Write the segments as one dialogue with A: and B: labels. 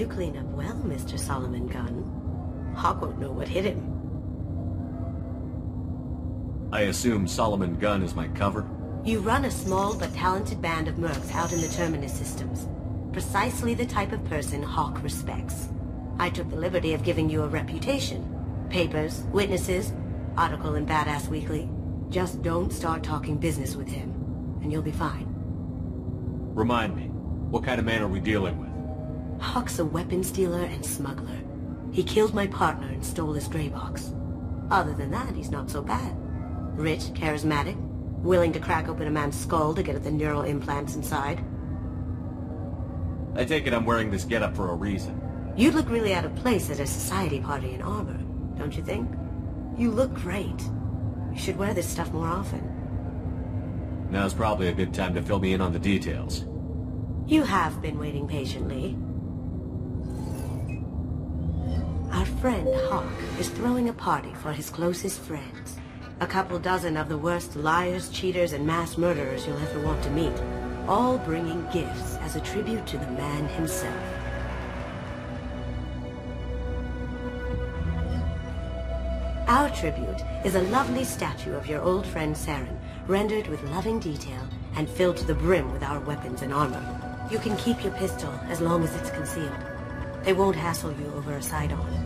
A: You clean up well, Mr. Solomon Gunn. Hawk won't know what hit him.
B: I assume Solomon Gunn is my cover?
A: You run a small but talented band of mercs out in the Terminus systems. Precisely the type of person Hawk respects. I took the liberty of giving you a reputation. Papers, witnesses, article in Badass Weekly. Just don't start talking business with him, and you'll be fine.
B: Remind me, what kind of man are we dealing with?
A: Hawk's a weapons dealer and smuggler. He killed my partner and stole his gray box. Other than that, he's not so bad. Rich, charismatic, willing to crack open a man's skull to get at the neural implants inside.
B: I take it I'm wearing this getup for a reason.
A: You'd look really out of place at a society party in armor, don't you think? You look great. You should wear this stuff more often.
B: Now's probably a good time to fill me in on the details.
A: You have been waiting patiently. Our friend Hawk is throwing a party for his closest friends. A couple dozen of the worst liars, cheaters, and mass murderers you'll ever want to meet. All bringing gifts as a tribute to the man himself. Our tribute is a lovely statue of your old friend Saren, rendered with loving detail and filled to the brim with our weapons and armor. You can keep your pistol as long as it's concealed. They won't hassle you over a sidearm.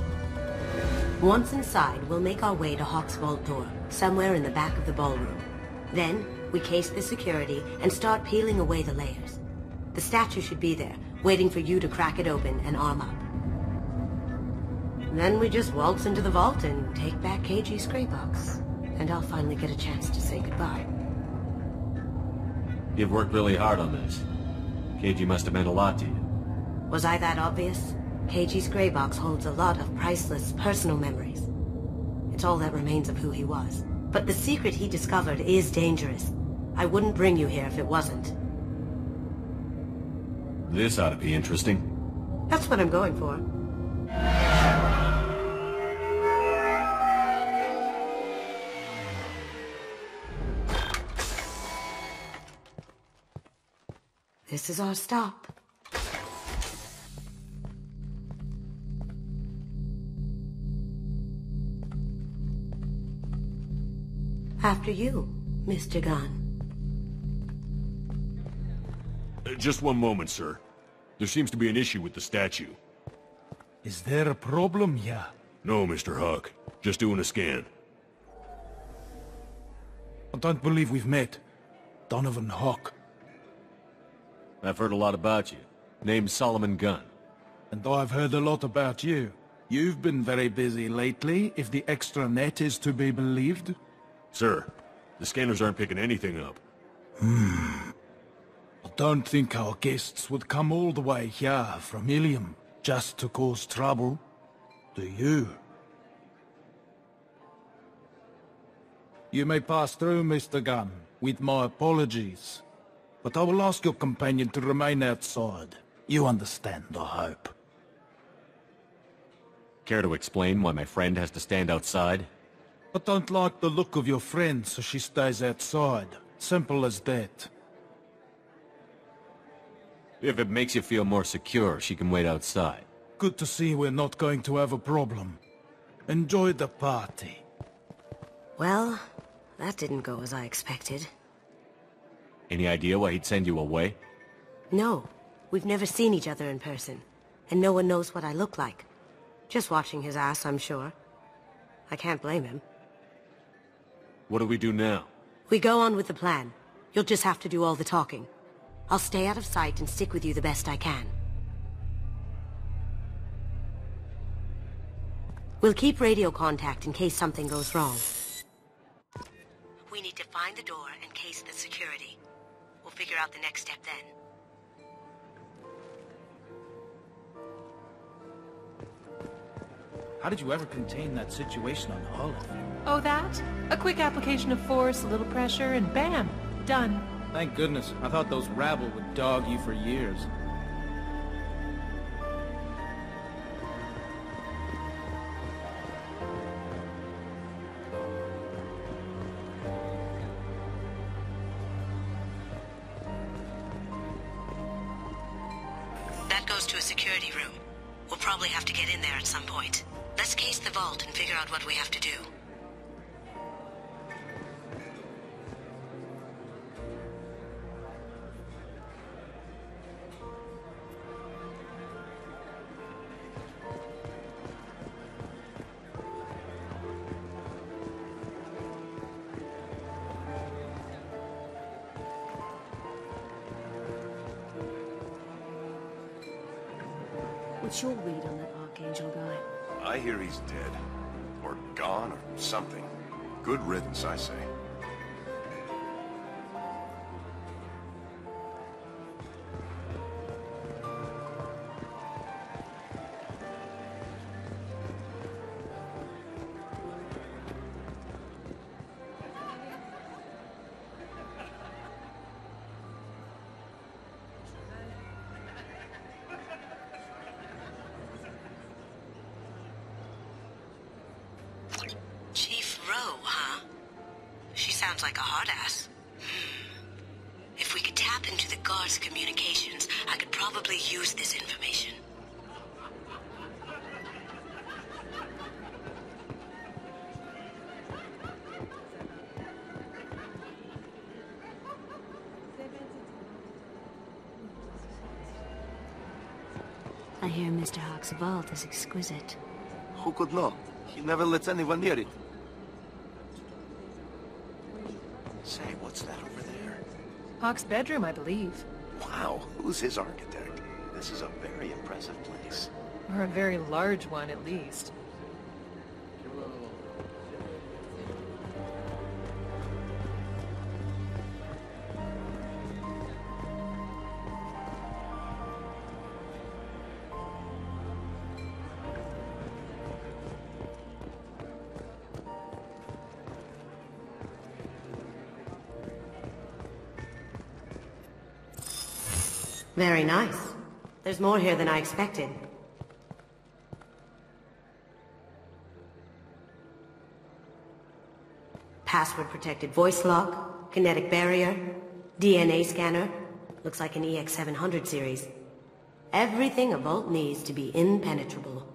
A: Once inside, we'll make our way to Hawk's vault door, somewhere in the back of the ballroom. Then, we case the security and start peeling away the layers. The statue should be there, waiting for you to crack it open and arm up. Then we just waltz into the vault and take back KG's gray box. And I'll finally get a chance to say goodbye.
B: You've worked really hard on this. KG must have meant a lot to you.
A: Was I that obvious? KG's gray box holds a lot of priceless personal memories. It's all that remains of who he was. But the secret he discovered is dangerous. I wouldn't bring you here if it wasn't.
B: This ought to be interesting.
A: That's what I'm going for. This is our stop. After you, Mr. Gunn.
C: Just one moment, sir. There seems to be an issue with the statue.
D: Is there a problem here?
C: No, Mr. Hawk. Just doing a scan.
D: I don't believe we've met. Donovan Hawk.
B: I've heard a lot about you. Name's Solomon Gunn.
D: And I've heard a lot about you. You've been very busy lately, if the extra net is to be believed.
C: Sir, the scanners aren't picking anything up.
D: I don't think our guests would come all the way here from Ilium just to cause trouble. Do you? You may pass through, Mr. Gunn, with my apologies. But I will ask your companion to remain outside. You understand, I hope.
B: Care to explain why my friend has to stand outside?
D: I don't like the look of your friend, so she stays outside. Simple as that.
B: If it makes you feel more secure, she can wait outside.
D: Good to see we're not going to have a problem. Enjoy the party.
A: Well, that didn't go as I expected.
B: Any idea why he'd send you away?
A: No, we've never seen each other in person, and no one knows what I look like. Just watching his ass, I'm sure. I can't blame him.
B: What do we do now?
A: We go on with the plan. You'll just have to do all the talking. I'll stay out of sight and stick with you the best I can. We'll keep radio contact in case something goes wrong. We need to find the door and case the security. We'll figure out the next step then.
E: How did you ever contain that situation on Hull?
F: Oh, that? A quick application of force, a little pressure, and bam! Done.
E: Thank goodness. I thought those rabble would dog you for years.
A: That goes to a security room. We'll probably have to get in there at some point. Let's case the vault and figure out what we have to do.
G: What's your read on that Archangel guy?
H: I hear he's dead. Or gone, or something. Good riddance, I say.
A: Sounds like a hard ass. If we could tap into the guard's communications, I could probably use this information.
G: I hear Mr. Hawk's vault is exquisite.
I: Who could know? He never lets anyone near it.
H: Say, what's that over there?
F: Hawk's bedroom, I believe.
H: Wow, who's his architect? This is a very impressive place.
F: Or a very large one, at least.
A: Very nice. There's more here than I expected. Password-protected voice lock, kinetic barrier, DNA scanner. Looks like an EX700 series. Everything a vault needs to be impenetrable.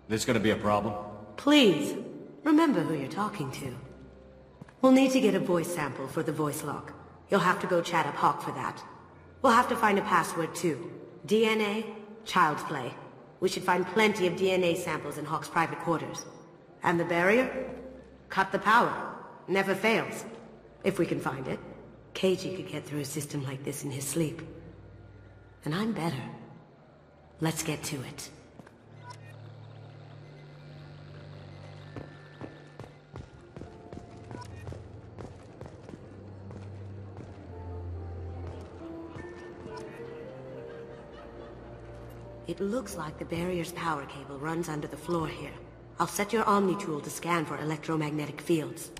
B: This gonna be a problem?
A: Please, remember who you're talking to. We'll need to get a voice sample for the voice lock. You'll have to go chat up Hawk for that. We'll have to find a password too. DNA, child's play. We should find plenty of DNA samples in Hawk's private quarters. And the barrier? Cut the power. Never fails. If we can find it. Keiji could get through a system like this in his sleep. And I'm better. Let's get to it. It looks like the barrier's power cable runs under the floor here. I'll set your Omni tool to scan for electromagnetic fields.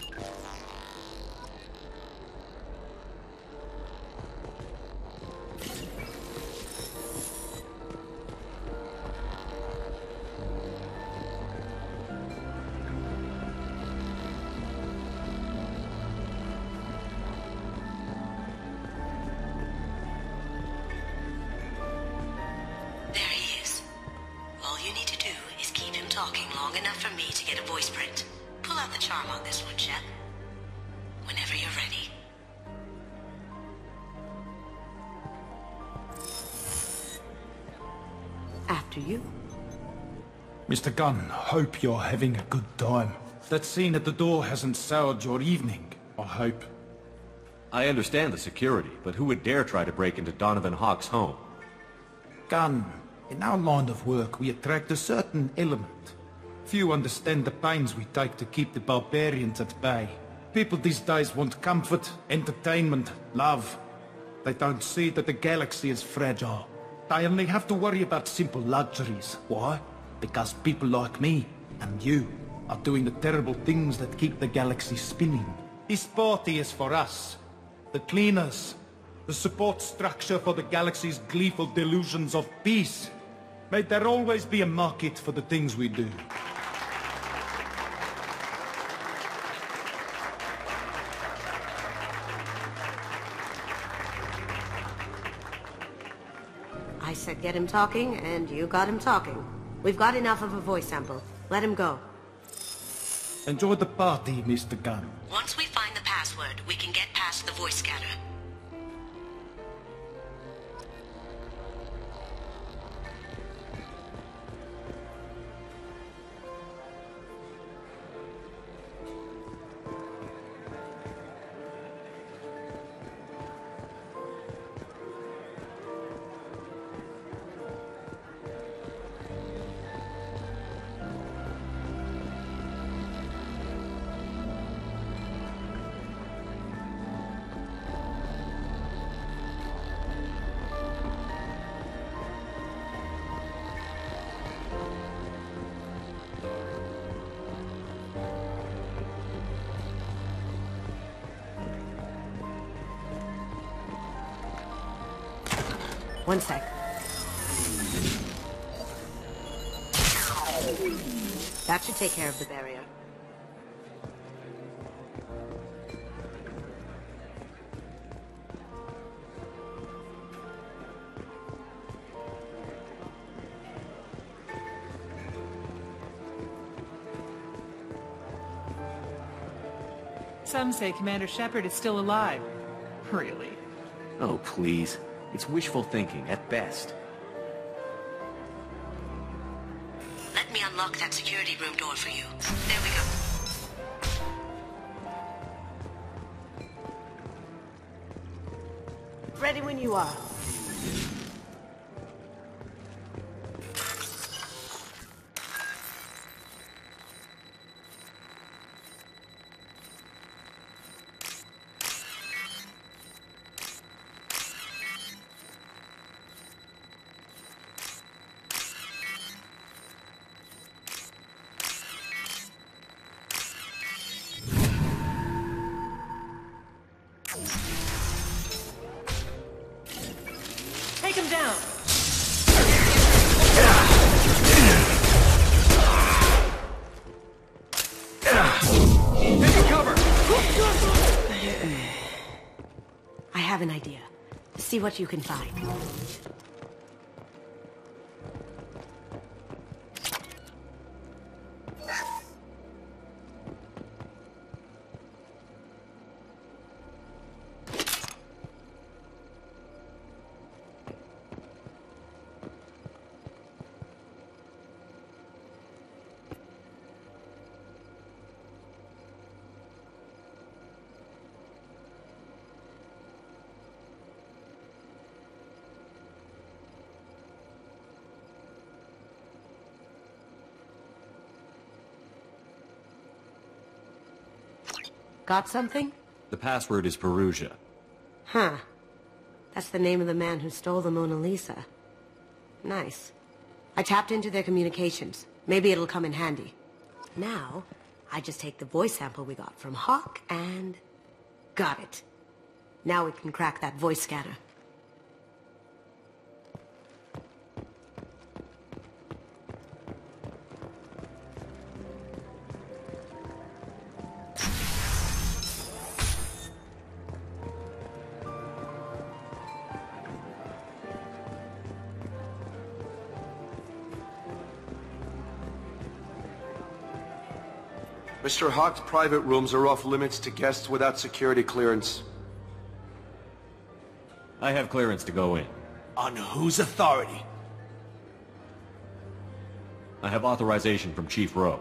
D: Mr. Gunn, hope you're having a good time. That scene at the door hasn't soured your evening, I hope.
B: I understand the security, but who would dare try to break into Donovan Hawk's home?
D: Gunn, in our line of work we attract a certain element. Few understand the pains we take to keep the barbarians at bay. People these days want comfort, entertainment, love. They don't see that the galaxy is fragile. They only have to worry about simple luxuries. Why? Because people like me and you are doing the terrible things that keep the galaxy spinning. This party is for us, the cleaners, the support structure for the galaxy's gleeful delusions of peace. May there always be a market for the things we do.
A: I said get him talking, and you got him talking. We've got enough of a voice sample. Let him go.
D: Enjoy the party, Mr. Gunn.
A: Once we find the password, we can get past the voice scanner. One sec. That should take care of the barrier.
F: Some say Commander Shepard is still alive. Really?
E: Oh, please. It's wishful thinking, at best.
A: Let me unlock that security room door for you. There we go. Ready when you are.
F: Take him down!
E: Take cover!
A: I have an idea. See what you can find. Got something?
B: The password is Perugia.
A: Huh. That's the name of the man who stole the Mona Lisa. Nice. I tapped into their communications. Maybe it'll come in handy. Now, I just take the voice sample we got from Hawk and... got it. Now we can crack that voice scanner.
I: Mr. Hawk's private rooms are off limits to guests without security clearance.
B: I have clearance to go in.
I: On whose authority?
B: I have authorization from Chief Rowe.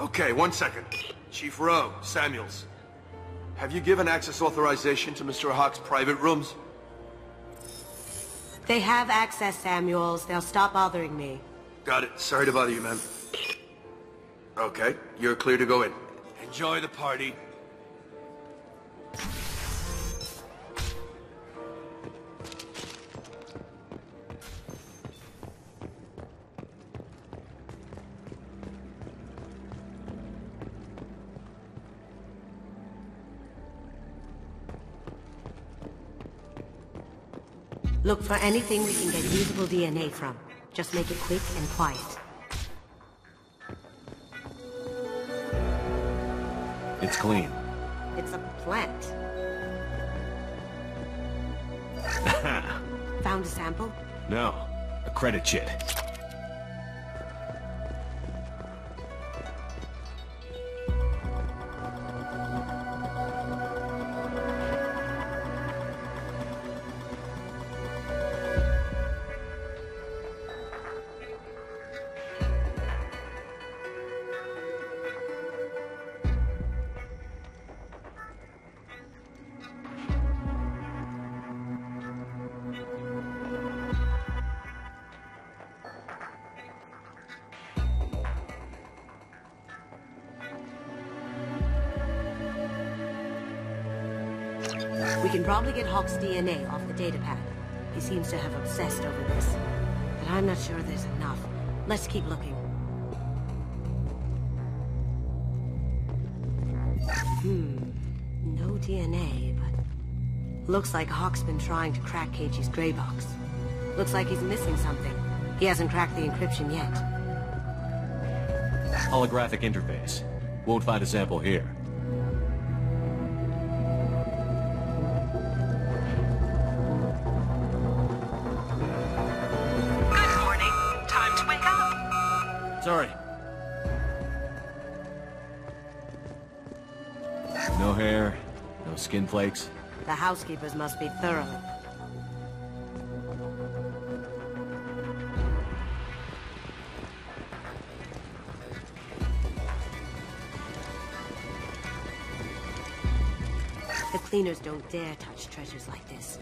I: Okay, 1 second. Chief Rowe, Samuels. Have you given access authorization to Mr. Hawk's private rooms?
A: They have access, Samuels. They'll stop bothering me.
I: Got it. Sorry to bother you, man. Okay, you're clear to go in. Enjoy the party.
A: Look for anything we can get usable DNA from. Just make it quick and quiet.
B: It's clean.
A: It's a plant. Found a sample?
B: No, a credit chit.
A: We can probably get Hawk's DNA off the datapad. He seems to have obsessed over this. But I'm not sure there's enough. Let's keep looking. No DNA, but... Looks like Hawk's been trying to crack Keiichi's gray box. Looks like he's missing something. He hasn't cracked the encryption yet.
B: Holographic interface. Won't find a sample here.
F: Good morning. Time to wake up.
B: Sorry. No hair, no skin flakes.
A: The housekeepers must be thorough. The cleaners don't dare touch treasures like this.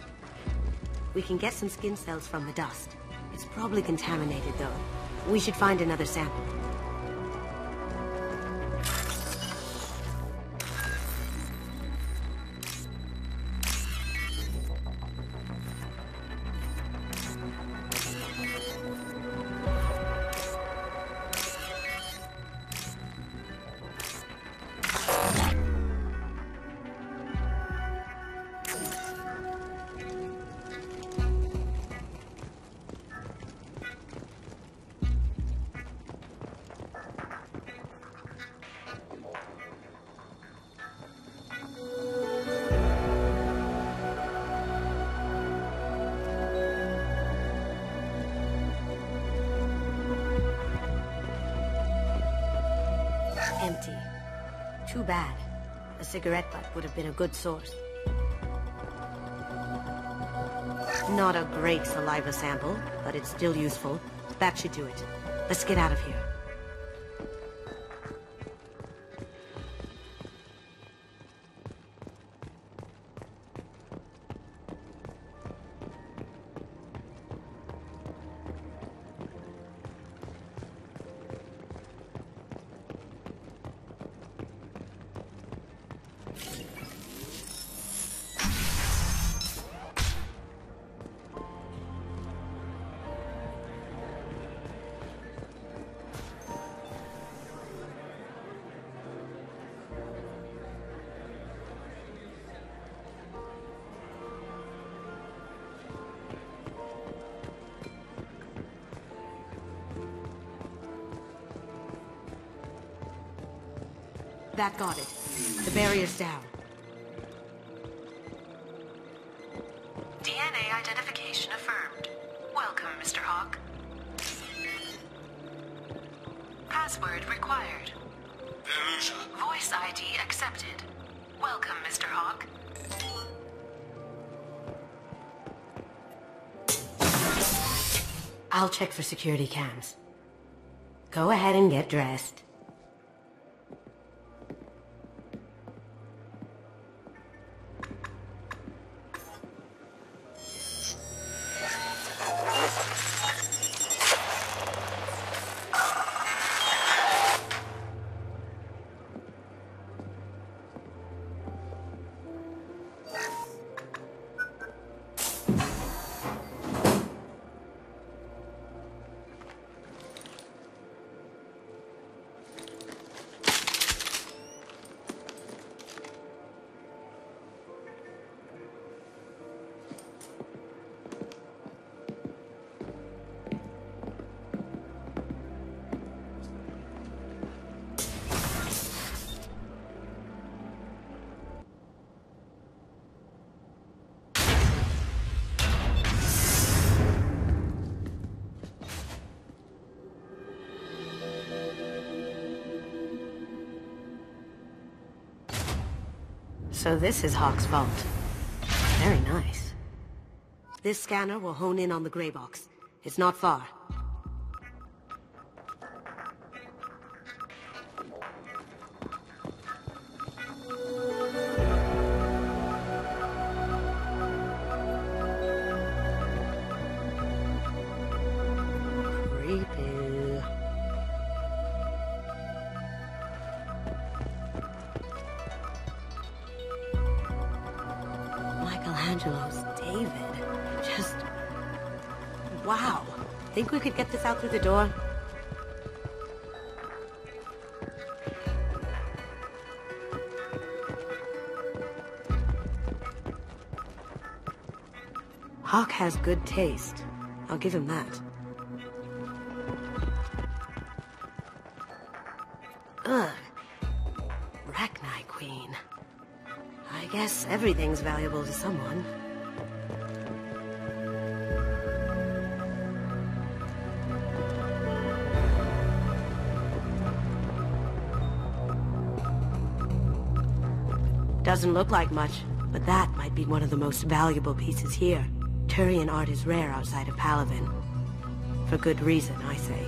A: We can get some skin cells from the dust. It's probably contaminated, though. We should find another sample. Empty. Too bad. A cigarette butt would have been a good source. Not a great saliva sample, but it's still useful. That should do it. Let's get out of here. That got it. The barrier's down.
F: DNA identification affirmed. Welcome, Mr. Hawk. Password required. Voice ID accepted. Welcome, Mr. Hawk.
A: I'll check for security cams. Go ahead and get dressed. So this is Hawk's vault. Very nice. This scanner will hone in on the gray box. It's not far. Creepy. Michelangelo's David. Just... wow. Think we could get this out through the door? Hawk has good taste. I'll give him that. Ugh. Rachni Queen. I guess everything's valuable to someone. Doesn't look like much, but that might be one of the most valuable pieces here. Turian art is rare outside of Palavin. For good reason, I say.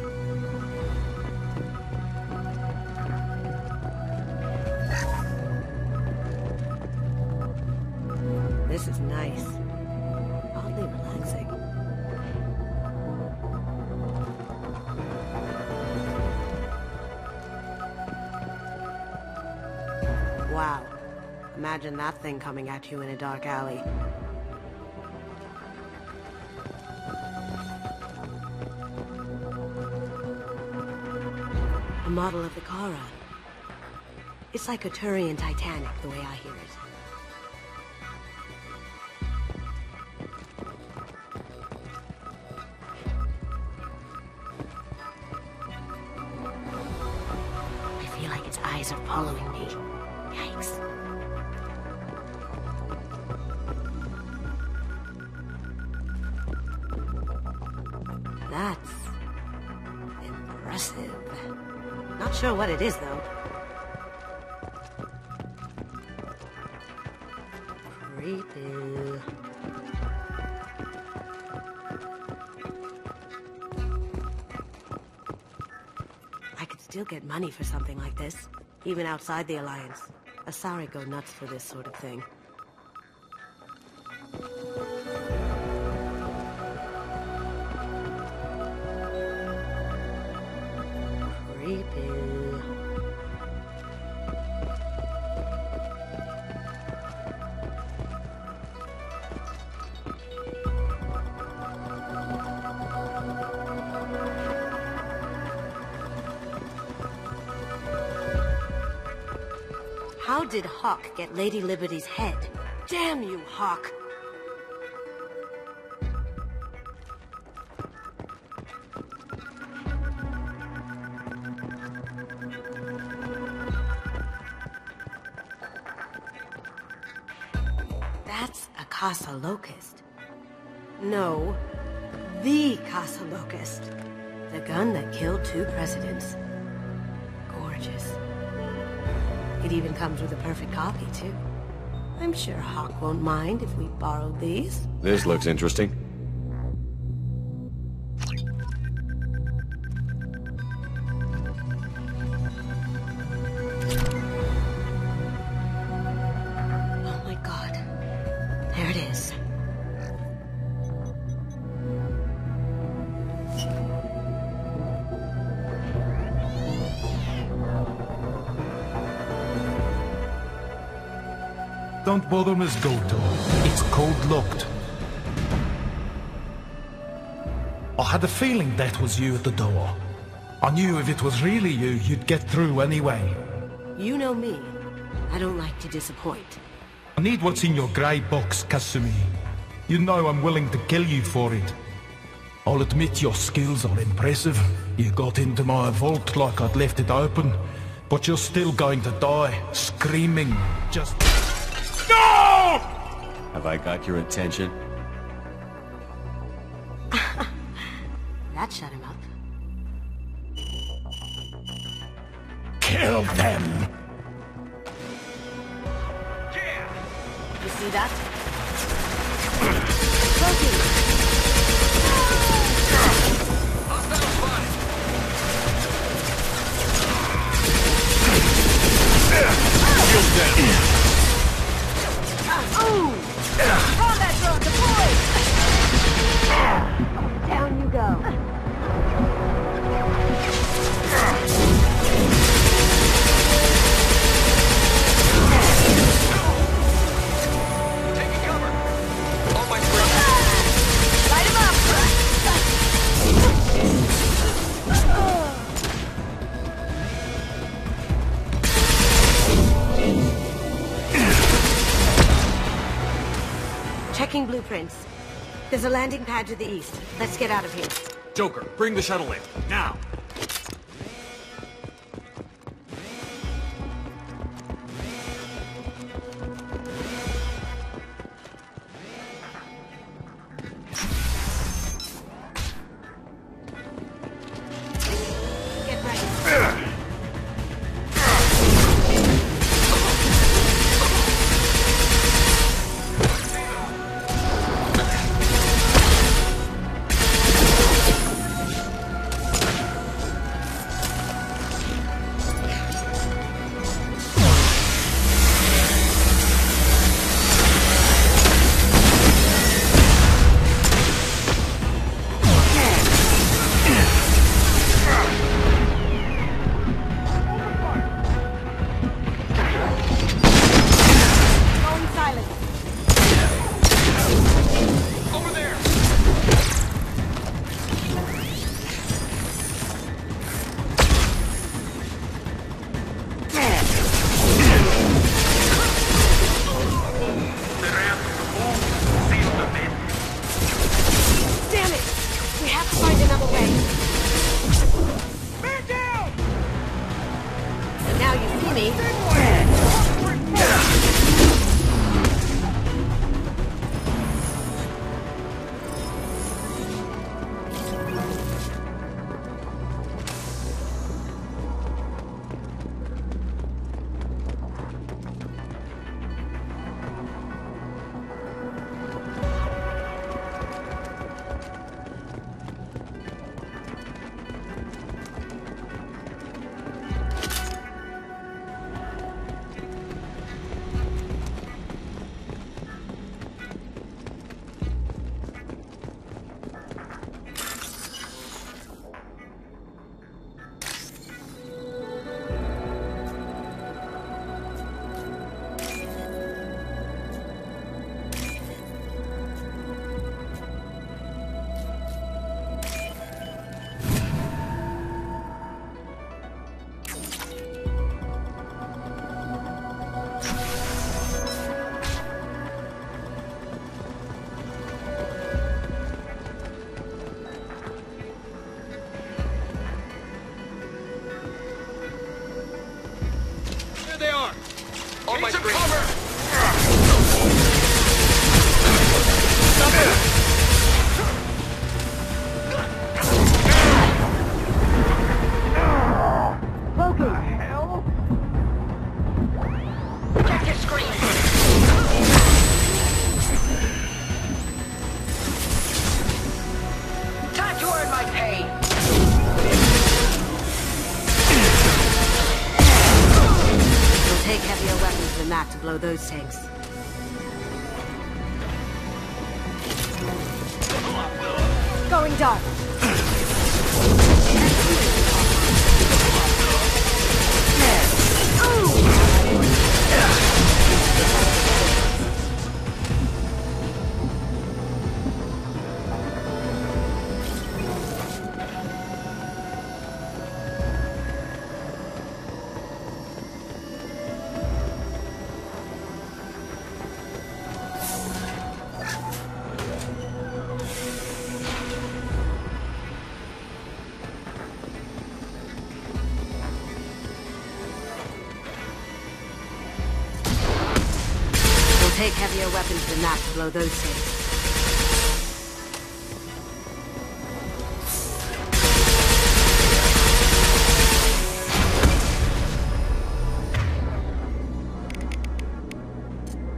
A: This is nice. Oddly relaxing. Wow. Imagine that thing coming at you in a dark alley. A model of the Kara. It's like a Turian Titanic, the way I hear it. I feel like its eyes are following me. Yikes. That's... impressive. Not sure what it is, though. Creepy. I could still get money for something like this, even outside the Alliance. Asari go nuts for this sort of thing. Creepy. How did Hawk get Lady Liberty's head? Damn you, Hawk! That's a Casa Locust. No, the Casa Locust. The gun that killed 2 presidents. Gorgeous. It even comes with a perfect copy, too. I'm sure Hawk won't mind if we borrowed these.
B: This looks interesting.
A: Oh my god. There it is.
D: Don't bother, Miss Goto. It's code-locked. I had a feeling that was you at the door. I knew if it was really you, you'd get through anyway.
A: You know me. I don't like to disappoint.
D: I need what's in your grey box, Kasumi. You know I'm willing to kill you for it. I'll admit your skills are impressive. You got into my vault like I'd left it open. But you're still going to die, screaming, just... No!
B: Have I got your attention?
A: That shut him up.
D: Kill them!
A: You see that? Loki! Combat drone deployed! Down you go.
I: Taking cover.
A: Checking blueprints. There's a landing pad to the east. Let's get out of here.
B: Joker, bring the shuttle in, now!
A: Get ready.
I: On my screen. Cover!
B: Stop it!
A: What the
I: hell? Check your screen. Time to earn my pay.
A: Take heavier weapons than that to blow those tanks. Going dark. Take heavier weapons than that to blow those things.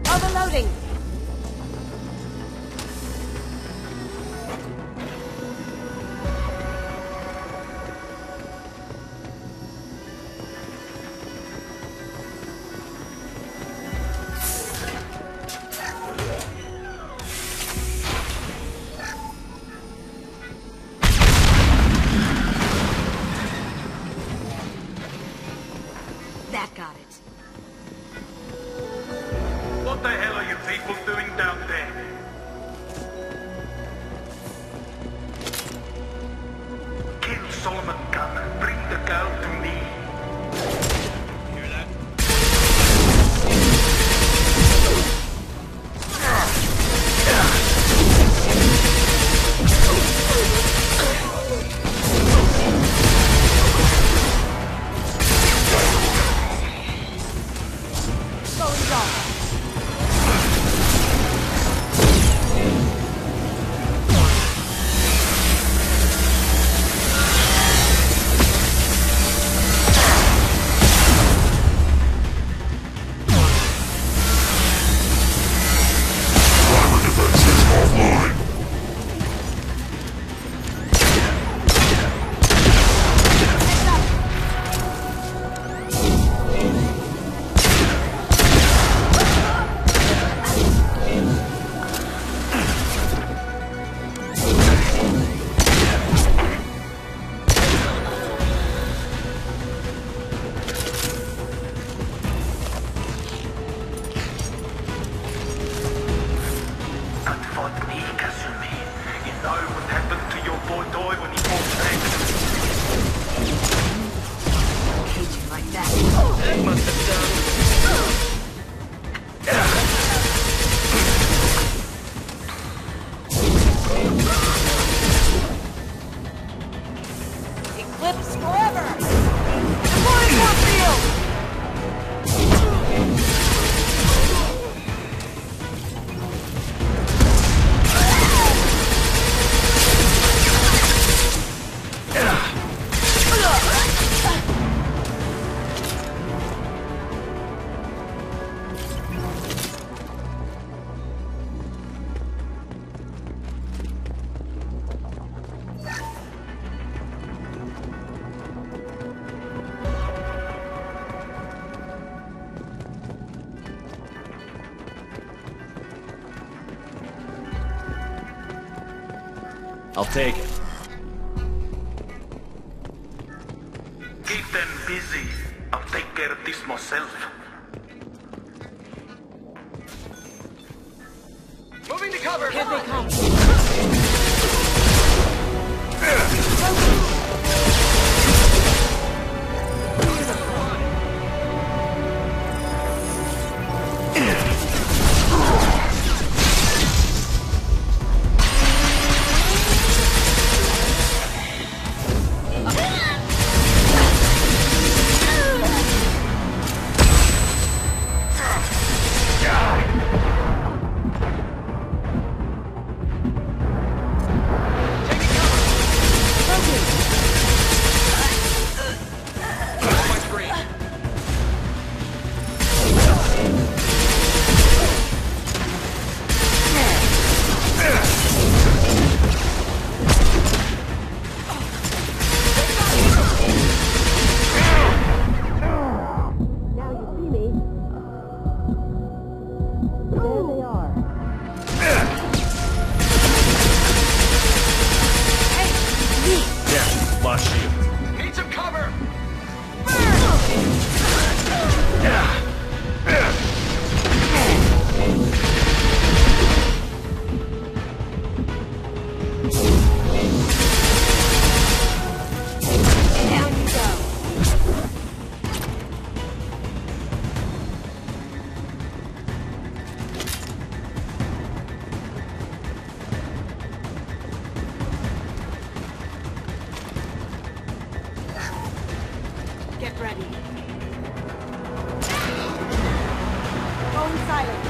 A: Overloading! That got it.
I: What the hell are you people?
B: I'll take it.
J: Keep them busy. I'll take care of this myself.
I: Moving to cover!
F: Here they come.
A: Get ready. Phone silent.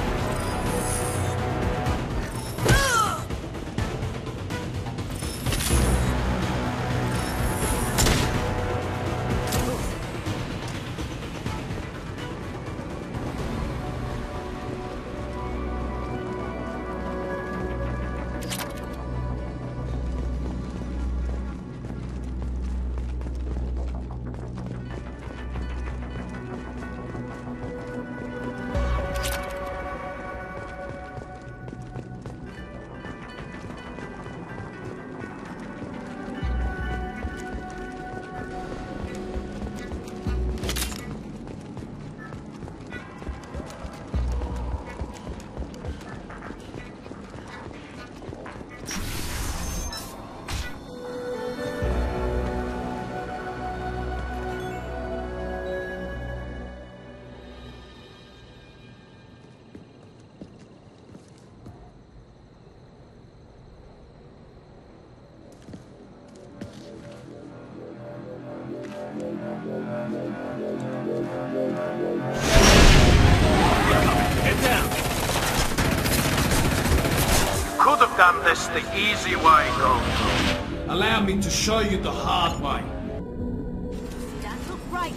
J: press the easy way, go.
D: Allow me to show you the hard way.
A: That look right.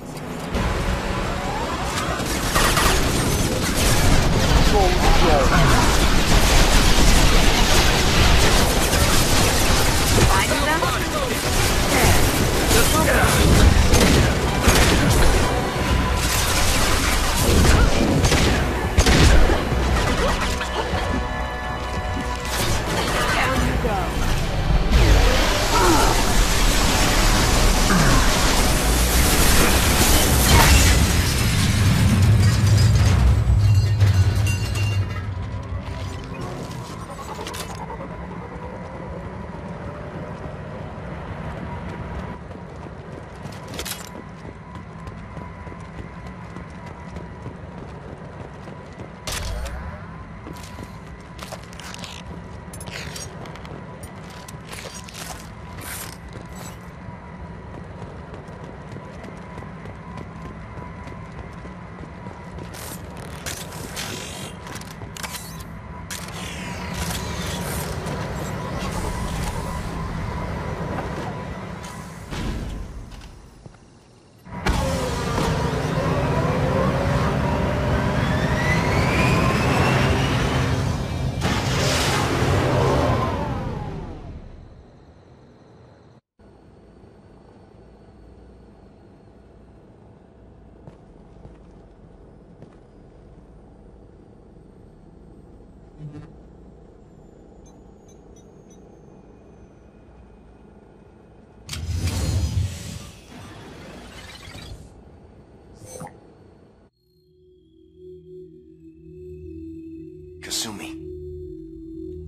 H: Kasumi,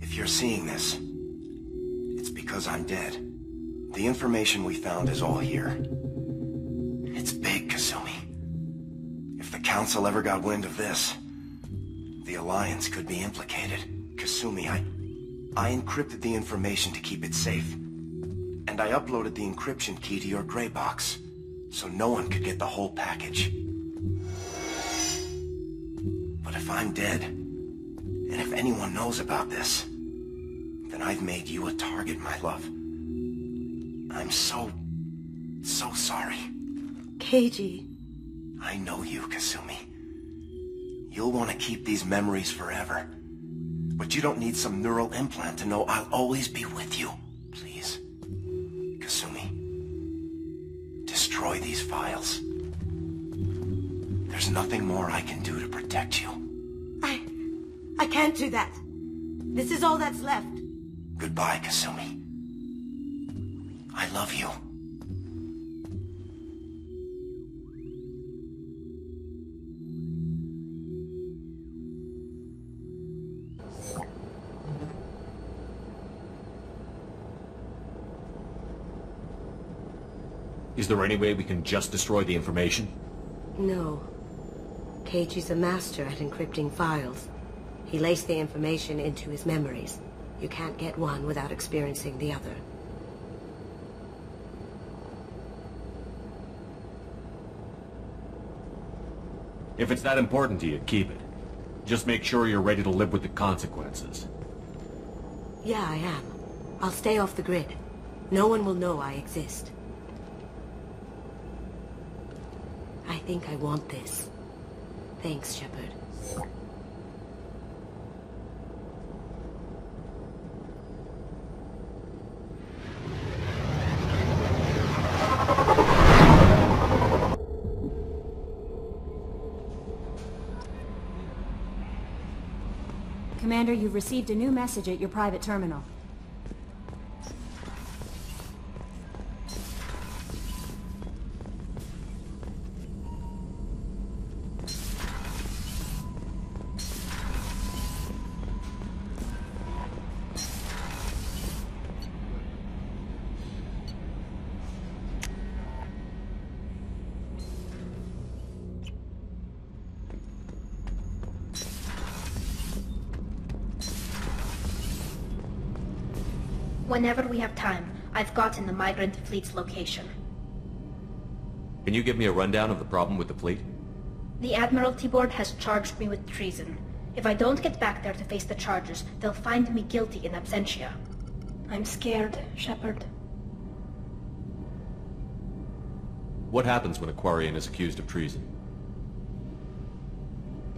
H: if you're seeing this, it's because I'm dead. The information we found is all here. It's big, Kasumi. If the Council ever got wind of this, the Alliance could be implicated. Kasumi, I encrypted the information to keep it safe. And I uploaded the encryption key to your gray box, so no one could get the whole package. But if I'm dead, and if anyone knows about this, then I've made you a target, my love. I'm so sorry.
A: Keiji.
H: I know you, Kasumi. You'll want to keep these memories forever. But you don't need some neural implant to know I'll always be with you. Please. Kasumi. Destroy these files. There's nothing more I can do to protect you.
A: I can't do that. This is all that's left.
H: Goodbye, Kasumi. I love you.
B: Is there any way we can just destroy the information?
A: No. Keiji's a master at encrypting files. He laced the information into his memories. You can't get one without experiencing the other.
B: If it's that important to you, keep it. Just make sure you're ready to live with the consequences.
A: Yeah, I am. I'll stay off the grid. No one will know I exist. I think I want this. Thanks, Shepard.
K: Commander, you've received a new message at your private terminal.
L: Whenever we have time, I've gotten the migrant fleet's location.
B: Can you give me a rundown of the problem with the fleet?
L: The Admiralty Board has charged me with treason. If I don't get back there to face the charges, they'll find me guilty in absentia. I'm scared, Shepard.
B: What happens when a Quarian is accused of treason?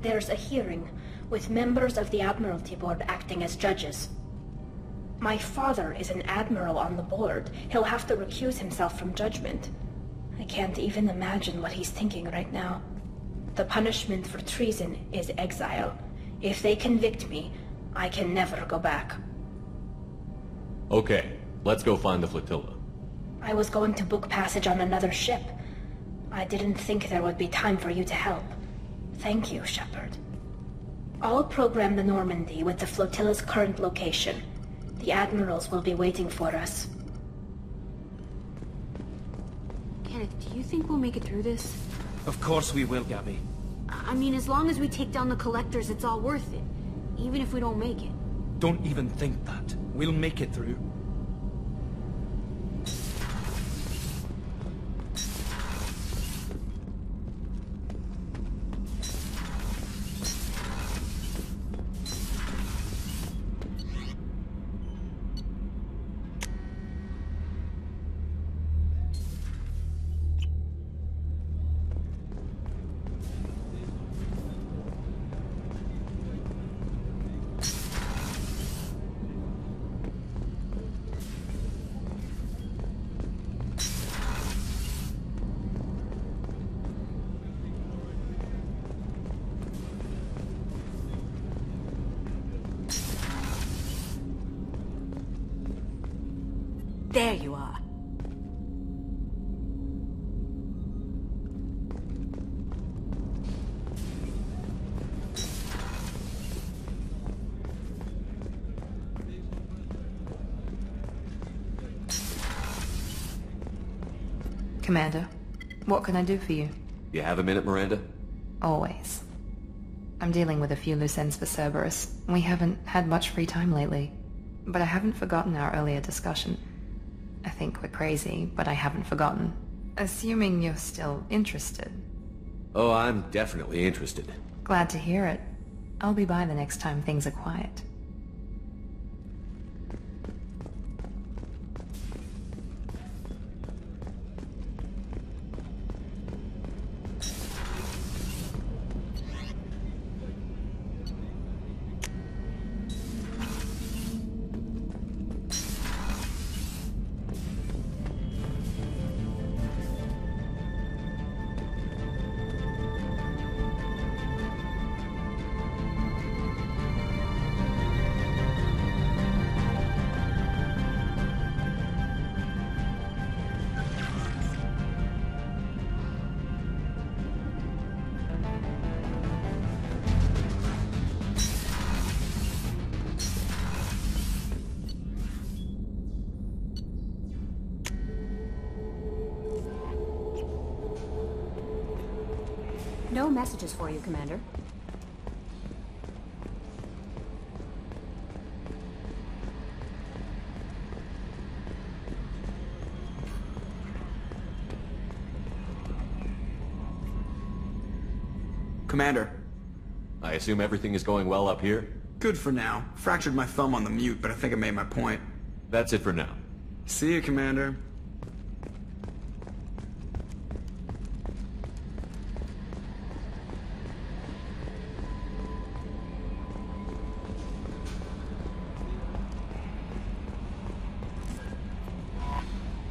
L: There's a hearing, with members of the Admiralty Board acting as judges. My father is an admiral on the board. He'll have to recuse himself from judgment. I can't even imagine what he's thinking right now. The punishment for treason is exile. If they convict me, I can never go back.
B: Okay, let's go find the flotilla.
L: I was going to book passage on another ship. I didn't think there would be time for you to help. Thank you, Shepard. I'll program the Normandy with the flotilla's current location. The admirals will be waiting for us.
G: Kenneth, do you think we'll make it through this?
E: Of course we will, Gabby.
G: I mean, as long as we take down the collectors, it's all worth it. Even if we don't make it.
E: Don't even think that. We'll make it through.
A: There you are.
F: Commander, what can I do for you?
B: You have a minute, Miranda?
F: Always. I'm dealing with a few loose ends for Cerberus. We haven't had much free time lately. But I haven't forgotten our earlier discussion. I think we're crazy, but I haven't forgotten. Assuming you're still interested.
B: Oh, I'm definitely interested.
F: Glad to hear it. I'll be by the next time things are quiet.
K: No messages for you, Commander.
M: Commander.
B: I assume everything is going well up here?
M: Good for now. Fractured my thumb on the mute, but I think I made my point.
B: That's it for now.
M: See you, Commander.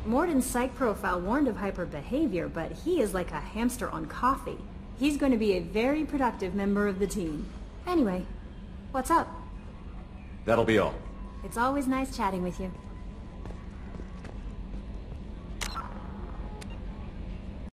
K: Morden's psych profile warned of hyper behavior, but he is like a hamster on coffee. He's going to be a very productive member of the team. Anyway, what's up?
B: That'll be all.
K: It's always nice chatting with you.